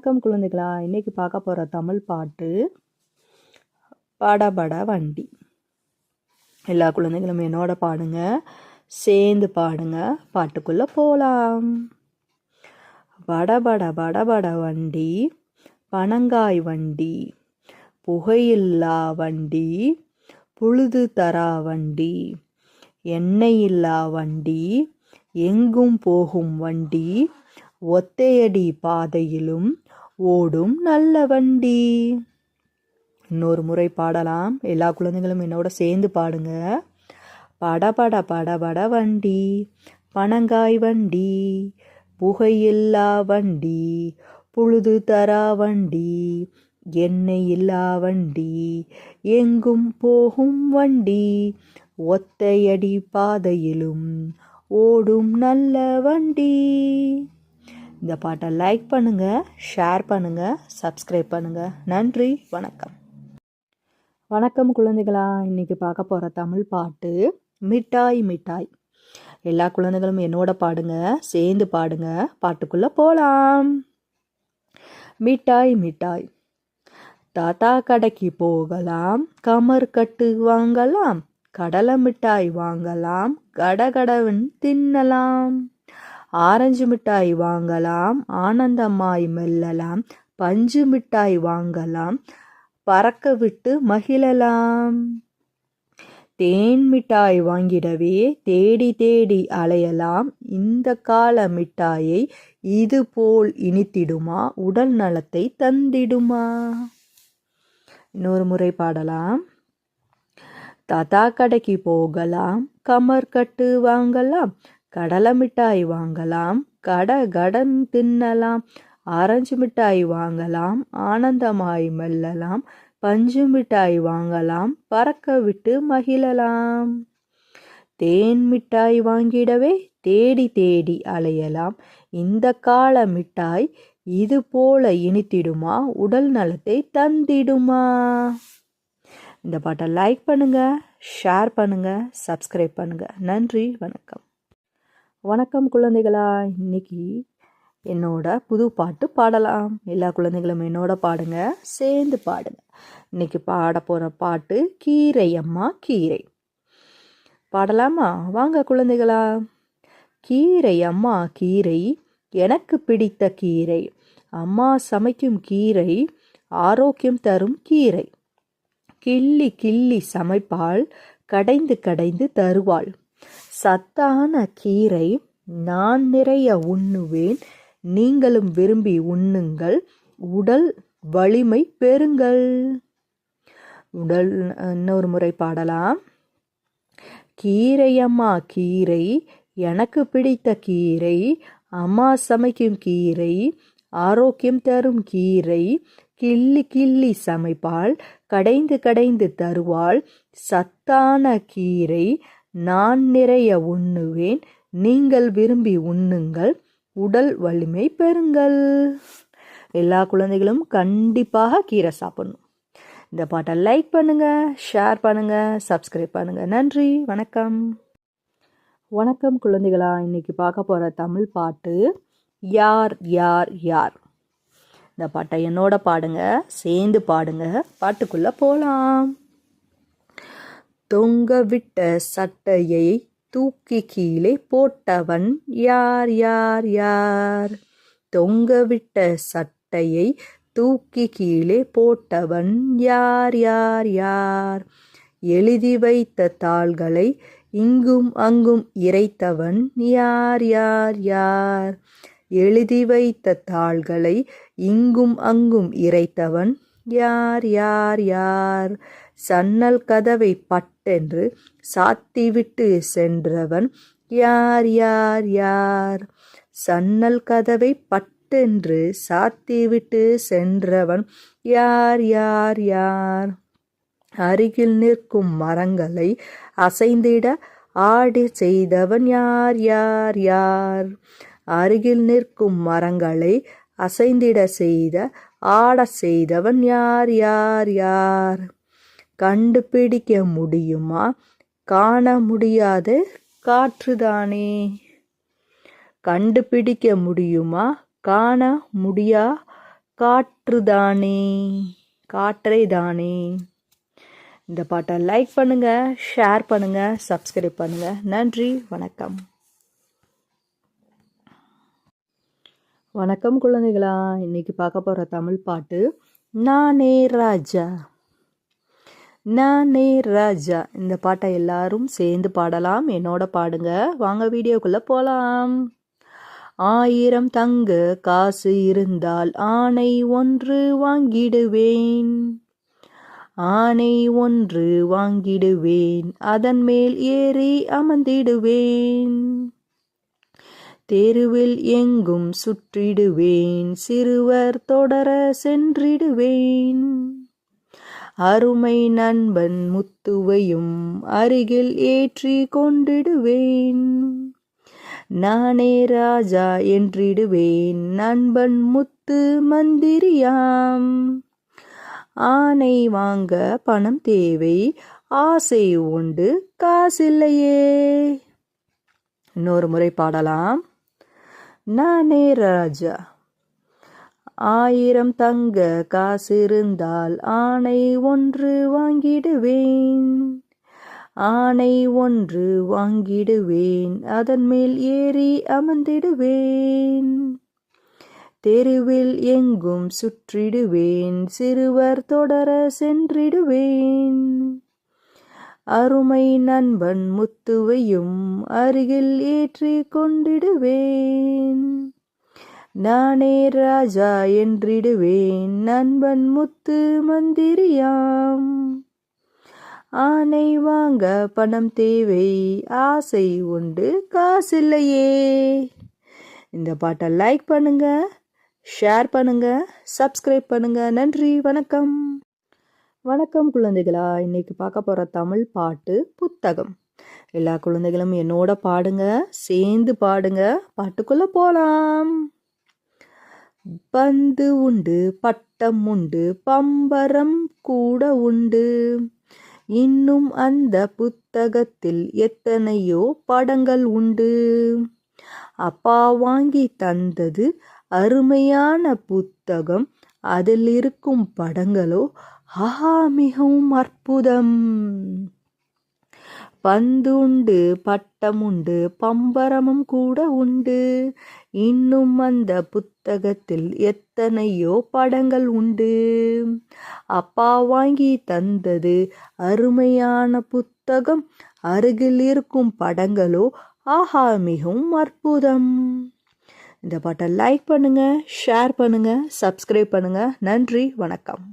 வணக்கம் குழந்தைகளா. இன்னைக்கு பார்க்க போகிற தமிழ் பாட்டு படபட வண்டி. எல்லா குழந்தைகளும் என்னோட பாடுங்க, சேர்ந்து பாடுங்க, பாட்டுக்குள்ளே போகலாம். படபட படபட வண்டி, பனங்காய் வண்டி, புகையில்லா வண்டி, புழுது தரா வண்டி, எண்ணெய் இல்லா வண்டி, எங்கும் போகும் வண்டி, ஒத்தையடி பாதையிலும் ஓடும் நல்ல வண்டி. இன்னொரு முறை பாடலாம். எல்லா குழந்தைகளும் என்னோட சேர்ந்து பாடுங்க. படபட படபட வண்டி, பனங்காய் வண்டி, புகையில்லா வண்டி, புழுது தரா வண்டி, எண்ணெய் இல்லா வண்டி, எங்கும் போகும் வண்டி, ஒத்தையடி பாதையிலும் ஓடும் நல்ல வண்டி. இந்த பாட்டை லைக் பண்ணுங்க, ஷேர் பண்ணுங்க, சப்ஸ்கிரைப் பண்ணுங்க. நன்றி, வணக்கம். வணக்கம் குழந்தைகளா. இன்னைக்கு பார்க்க போகிற தமிழ் பாட்டு மிட்டாய் மிட்டாய். எல்லா குழந்தைகளும் என்னோட பாடுங்க, சேர்ந்து பாடுங்க, பாட்டுக்குள்ள போகலாம். மிட்டாய் மிட்டாய். தாத்தா கடைக்கு போகலாம், கமர் கட்டு வாங்கலாம், கடலை மிட்டாய் வாங்கலாம், கடகடவன் தின்னலாம். ஆரஞ்சு மிட்டாய் வாங்கலாம், ஆனந்தமாய் மெல்லலாம், பஞ்சு மிட்டாய் வாங்கலாம், பறக்க விட்டு மகிழலாம். தேன் மிட்டாய் வாங்கிடவே தேடி தேடி அலையலாம், இந்த கால மிட்டாயை இது போல் இனித்திடுமா, உடல் நலத்தை தந்திடுமா. இன்னொரு முறை பாடலாம். தாத்தா கடைக்கு போகலாம், கமர் கட்டு வாங்கலாம், கடலை மிட்டாய் வாங்கலாம், கடன் தின்னலாம், ஆரஞ்சு மிட்டாய் வாங்கலாம், ஆனந்தமாய் மெல்லலாம், பஞ்சு மிட்டாய் வாங்கலாம், பறக்க விட்டு மகிழலாம். தேன் மிட்டாய் வாங்கிடவே தேடி தேடி அலையலாம், இந்த கால மிட்டாய் இது போல இனித்திடுமா, உடல் நலத்தை தந்திடுமா. இந்த பாட்டை லைக் பண்ணுங்க, ஷேர் பண்ணுங்க, சப்ஸ்கிரைப் பண்ணுங்க. நன்றி, வணக்கம். வணக்கம் குழந்தைகளா. இன்னைக்கு என்னோட புது பாட்டு பாடலாம். எல்லா குழந்தைகளும் என்னோட பாடுங்க, சேர்ந்து பாடுங்க. இன்னைக்கு பாட போகிற பாட்டு கீரை அம்மா கீரை. பாடலாமா? வாங்க குழந்தைகளா. கீரை அம்மா கீரை, எனக்கு பிடித்த கீரை, அம்மா சமைக்கும் கீரை, ஆரோக்கியம் தரும் கீரை, கிள்ளி கிள்ளி சமைப்பாள், கடைந்து கடைந்து தருவாள், சத்தான கீரை, நான் நிறைய உண்ணுவேன், நீங்களும் விரும்பி உண்ணுங்கள், உடல் வலிமை பெறுங்கள். இன்னொரு முறை பாடலாம். கீரையம்மா கீரை, எனக்கு பிடித்த கீரை, அம்மா சமைக்கும் கீரை, ஆரோக்கியம் தரும் கீரை, கிள்ளி கிள்ளி சமைப்பாள், கடைந்து கடைந்து தருவாள், சத்தான கீரை, நான் நிறைய உண்ணுவேன், நீங்கள் விரும்பி உண்ணுங்கள், உடல் வலிமை பெறுங்கள். எல்லா குழந்தைகளும் கண்டிப்பாக கீரை சாப்பிடணும். இந்த பாட்டை லைக் பண்ணுங்க, ஷேர் பண்ணுங்க, சப்ஸ்கிரைப் பண்ணுங்க. நன்றி, வணக்கம். வணக்கம் குழந்தைகளா. இன்னைக்கு பார்க்க போகிற தமிழ் பாட்டு யார் யார் யார். இந்த பாட்டை என்னோட பாடுங்க, சேர்ந்து பாடுங்க, பாட்டுக்குள்ள போகலாம். தொங்க விட்ட சட்டையை தூக்கி கீழே போட்டவன் யார் யார் யார். தொங்க விட்ட சட்டையை தூக்கி கீழே போட்டவன் யார் யார் யார். எழுதி வைத்த தாள்களை இங்கும் அங்கும் இறைத்தவன் யார் யார் யார். எழுதி வைத்த தாள்களை இங்கும் அங்கும் இறைத்தவன் யார் யார் யார். சன்னல் கதவை பட்டென்று சாத்திவிட்டு சென்றவன் யார் யார் யார். சன்னல் கதவை பட்டென்று சாத்திவிட்டு சென்றவன் யார் யார் யார். அருகில் நிற்கும் மரங்களை அசைந்திட ஆடி செய்தவன் யார் யார் யார். அருகில் நிற்கும் மரங்களை அசைந்திட செய்த ஆட செய்தவன் யார் யார் யார். கண்டுபிடிக்க முடியுமா, காண முடியாத காற்றுதானே. கண்டுபிடிக்க முடியுமா, காண முடியா காற்றுதானே, காற்றே தானே. இந்த பாட்டை லைக் பண்ணுங்கள், ஷேர் பண்ணுங்கள், சப்ஸ்கிரைப் பண்ணுங்கள். நன்றி, வணக்கம். வணக்கம் குழந்தைகளா. இன்னைக்கு பார்க்க போகிற தமிழ் பாட்டு நானே ராஜா. நானே ராஜா. இந்த பாட்டை எல்லாரும் சேர்ந்து பாடலாம். என்னோட பாடுங்க. வாங்க வீடியோக்குள்ளே போகலாம். 1000 தங்க காசு இருந்தால் ஆணை ஒன்று வாங்கிடுவேன். ஆணை ஒன்று வாங்கிடுவேன். அதன் மேல் ஏறி அமர்ந்திடுவேன். தெருவில் எங்கும் சுற்றிடுவேன். சிறுவர் தொடர சென்றிடுவேன். அருமை நண்பன் முத்துவையும் அருகில் ஏற்றி கொண்டிடுவேன். நானே ராஜா என்றிடுவேன். நண்பன் முத்து மந்திரியாம். ஆணை வாங்க பணம் தேவை, ஆசை உண்டு காசில்லையே. இன்னொரு முறை பாடலாம். நானே ராஜா. 1000 தங்க காசு இருந்தால் ஆணை ஒன்று வாங்கிடுவேன். ஆணை ஒன்று வாங்கிடுவேன். அதன் மேல் ஏறி அமர்ந்திடுவேன். தெருவில் எங்கும் சுற்றிடுவேன். சிறுவர் தொடர சென்றிடுவேன். அருமை நண்பன் முத்துவையும் அருகில் ஏற்றி கொண்டிடுவேன். நானே ராஜா என்றிடுவேன். நண்பன் முத்து மந்திரியாம். ஆணை வாங்க பணம் தேவை, ஆசை உண்டு காசில்லையே. இந்த பாட்டை லைக் பண்ணுங்க, ஷேர் பண்ணுங்க, சப்ஸ்கிரைப் பண்ணுங்க. நன்றி, வணக்கம். வணக்கம் குழந்தைகளா. இன்னைக்கு பார்க்க போகிற தமிழ் பாட்டு புத்தகம். எல்லா குழந்தைகளும் என்னோட பாடுங்க, சேர்ந்து பாடுங்க. பாட்டுக்குள்ளே போகலாம். பந்து உண்டு, பட்டம் உண்டு, பம்பரம் கூட உண்டு. இன்னும் அந்த புத்தகத்தில் எத்தனையோ படங்கள் உண்டு. அப்பா வாங்கி தந்தது அருமையான புத்தகம். அதில் இருக்கும் படங்களோ ஆஹா மிகவும் அற்புதம். பந்து உண்டு, பட்டம் உண்டு, பம்பரமும் கூட உண்டு. இன்னும் அந்த புத்தகத்தில் எத்தனையோ படங்கள் உண்டு. அப்பா வாங்கி தந்தது அருமையான புத்தகம். அருகில் இருக்கும் படங்களோ ஆஹா மிகவும் அற்புதம். இந்த பாட்டை லைக் பண்ணுங்க, ஷேர் பண்ணுங்க, சப்ஸ்கிரைப் பண்ணுங்க. நன்றி, வணக்கம்.